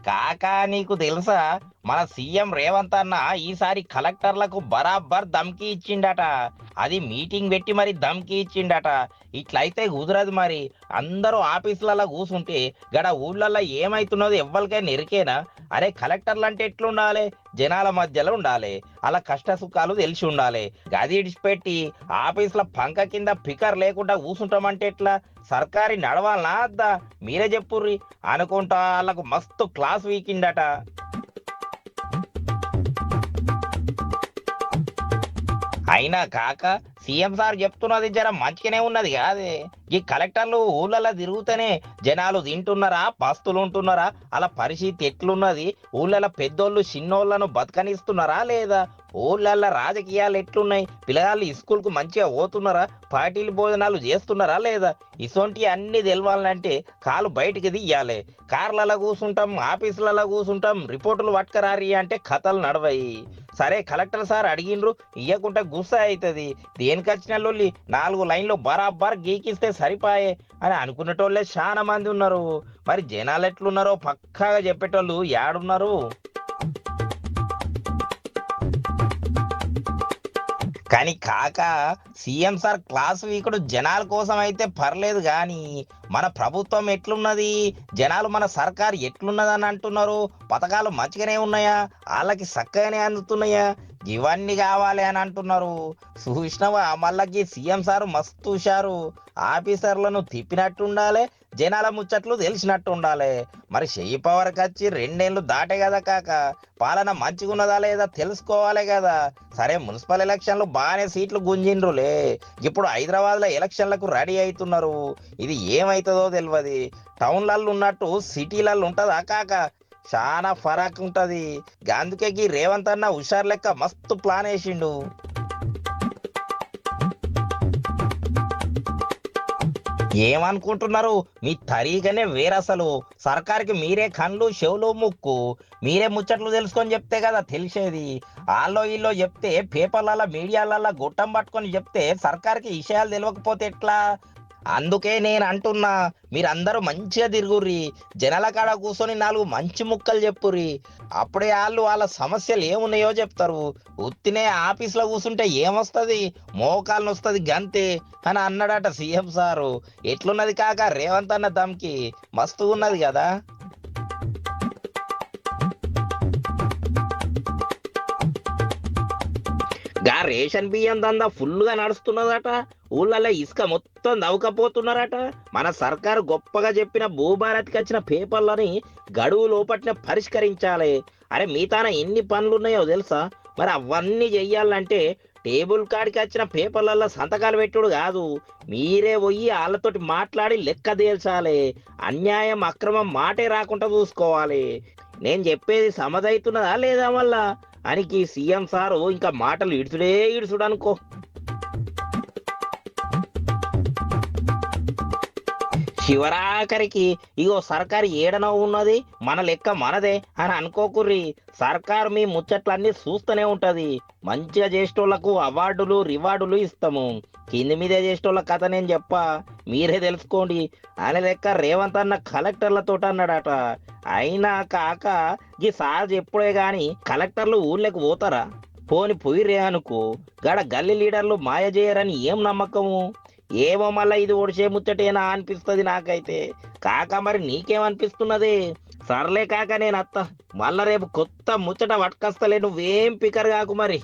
కాకా నీకు తెలుసా మన సీఎం రేవంత్ అన్న ఈసారి కలెక్టర్లకు బరాబర్ ధమ్కి ఇచ్చిండట. అది మీటింగ్ పెట్టి మరి ధమ్కి ఇచ్చిండట. ఇట్లయితే కుదరదు మరి. అందరూ ఆఫీసులలో కూసుంటే గడ ఊళ్ళల్లో ఏమైతున్నదో ఎవ్వరికైనా ఎరికేనా? అరే కలెక్టర్లు అంటే ఎట్లుండాలి? జనాల మధ్యలో ఉండాలి, అలా కష్ట సుఖాలు తెలిసి ఉండాలి. గది ఇడిచిపెట్టి ఆఫీసుల పంక కింద ఫికర్ లేకుండా కూసుంటామంటే ఎట్లా? సర్కారీ నడవాలనా అద్దా? మీరే చెప్పుర్రి అనుకుంటా వాళ్ళకు మస్తు క్లాస్ వీకిండట. అయినా కాక సీఎం సార్ చెప్తున్నది జర మంచిగానే ఉన్నది కాదే. ఈ కలెక్టర్లు ఊళ్ళల్లో తిరుగుతూనే జనాలు తింటున్నారా, పస్తులు ఉంటున్నారా, అలా పరిస్థితి ఎట్లున్నది, ఊళ్ళల్లో పెద్దోళ్ళు చిన్నోళ్ళను బతకనిస్తున్నారా లేదా, ఊళ్ళల్లో రాజకీయాలు ఎట్లున్నాయి, పిల్లగాళ్ళు స్కూల్ కు మంచిగా పోతున్నారా, పార్టీలు భోజనాలు చేస్తున్నారా లేదా, ఇసొంటి అన్ని తెలవాలంటే కాలు బయటికి తీయాలి. కార్లలో కూర్చుంటాం, ఆఫీసులలో కూర్చుంటాం, రిపోర్టులు పట్టుకరారి అంటే కథలు నడవయి. సరే కలెక్టర్ సార్ అడిగిండ్రు, ఇయ్యకుంటే గుస్సా అవుతుంది. దేనికి వచ్చిన లొల్లి 4 లైన్లు బరాబర్ గీకిస్తే సరిపాయే అని అనుకునేటోళ్ళే చాలా మంది ఉన్నారు. మరి జనాలు ఎట్లున్నారో పక్కాగా చెప్పేటోళ్ళు యాడున్నారు? కానీ కాక సీఎం సార్ క్లాస్ వీకుడు జనాల కోసం అయితే పర్లేదు కానీ మన ప్రభుత్వం ఎట్లున్నది, జనాలు మన సర్కార్ ఎట్లున్నదని అంటున్నారు. పథకాలు మంచిగానే ఉన్నాయా, వాళ్ళకి చక్కగానే అందుతున్నాయా, ఇవన్నీ కావాలి అని అంటున్నారు. చూసినవా మళ్ళీ సీఎం సార్ మస్తు హుషారు. ఆఫీసర్లను తిప్పినట్టు ఉండాలి, జనాల ముచ్చట్లు తెలిసినట్టు ఉండాలి. మరి చెయ్యి పవర్కి వచ్చి 2 ఏళ్ళు దాటే కదా కాక, పాలన మంచిగున్నదా లేదా తెలుసుకోవాలి కదా. సరే మున్సిపల్ ఎలక్షన్లు బాగానే సీట్లు గుంజిండ్రులే, ఇప్పుడు హైదరాబాద్ లో ఎలక్షన్లకు రెడీ అవుతున్నారు. ఇది ఏమైతుందో తెలియదు. టౌన్లలో ఉన్నట్టు సిటీలలో ఉంటదా కాక? చాలా ఫరాక్ ఉంటది. అందుకే ఈ రేవంత్ అన్న హుషార్ లెక్క మస్తు ప్లాన్ వేసిండు. ఏమనుకుంటున్నారు? మీ తరీకనే వేరసలు. సర్కార్కి మీరే కళ్ళు చెవులు ముక్కు, మీరే ముచ్చట్లు తెలుసుకొని చెప్తే కదా తెలిసేది. ఆల్లో ఇల్లో చెప్తే, పేపర్లలో మీడియాలలో గుట్టం పట్టుకొని చెప్తే సర్కార్కి విషయాలు తెలియకపోతే ఎట్లా? అందుకే నేను అంటున్నా, మీరందరూ మంచిగా తిరుగుర్రి, జనాల కాడ కూర్చొని 4 మంచి ముక్కలు చెప్పుర్రి. అప్పుడే వాళ్ళు వాళ్ళ సమస్యలు ఏమున్నాయో చెప్తారు. ఉత్తినే ఆఫీస్లో కూర్చుంటే ఏమొస్తుంది, మోకాలు వస్తుంది గంతే అని అన్నాడట సీఎం సారు. ఎట్లున్నది కాక రేవంత్ అన్న దమ్కి? మస్తు ఉన్నది కదా. రేషన్ బియ్యం దందా ఫుల్ గా నడుస్తున్నదట. ఊళ్ళల్లో ఇసుక మొత్తం దవకపోతున్నారట. మన సర్కారు గొప్పగా చెప్పిన భూభారత్కి వచ్చిన పేపర్లని గడువు లోపట్నే పరిష్కరించాలి. అరే మీతాన ఎన్ని పనులున్నాయో తెలుసా? మరి అవన్నీ చెయ్యాలంటే టేబుల్ కాడికి వచ్చిన పేపర్లలో సంతకాలు పెట్టుడు కాదు, మీరే పోయి వాళ్ళతోటి మాట్లాడి లెక్క తేల్చాలి. అన్యాయం అక్రమం మాటే రాకుండా చూసుకోవాలి. నేను చెప్పేది సమదైతున్నదా లేదా మళ్ళా అనికి సీఎం సారు ఇంకా మాటలు ఇడుచుడే ఇడుచుడు అనుకో. శివరాఖరికి ఇగో సర్కారు ఏడనో ఉన్నది, మన లెక్క మనదే అని అనుకోకుర్రి. సర్కారు మీ ముచ్చట్లన్నీ చూస్తూనే ఉంటది. మంచిగా చేసేటోళ్లకు అవార్డులు రివార్డులు ఇస్తాము, కింది మీదే చేసేటోళ్ళ కథ నేను చెప్పా, మీరే తెలుసుకోండి అని లెక్క రేవంత్ అన్న కలెక్టర్లతో అన్నాడట. అయినా కాక ఈ సార్ ఎప్పుడే గాని కలెక్టర్లు ఊళ్ళకి పోతారా? పోని పోయిరే అనుకో, గడ గల్లీ లీడర్లు మాయ చేయరని ఏం నమ్మకము? ఏమో మళ్ళా ఇది ఒడిసే ముచ్చటేనా అనిపిస్తుంది నాకైతే. కాక మరి నీకేమనిపిస్తున్నది? సర్లే కాక నేను అత్త, మళ్ళా రేపు కొత్త ముచ్చట పట్టుకొస్తలే, నువ్వేం పికర్ కాకు మరి.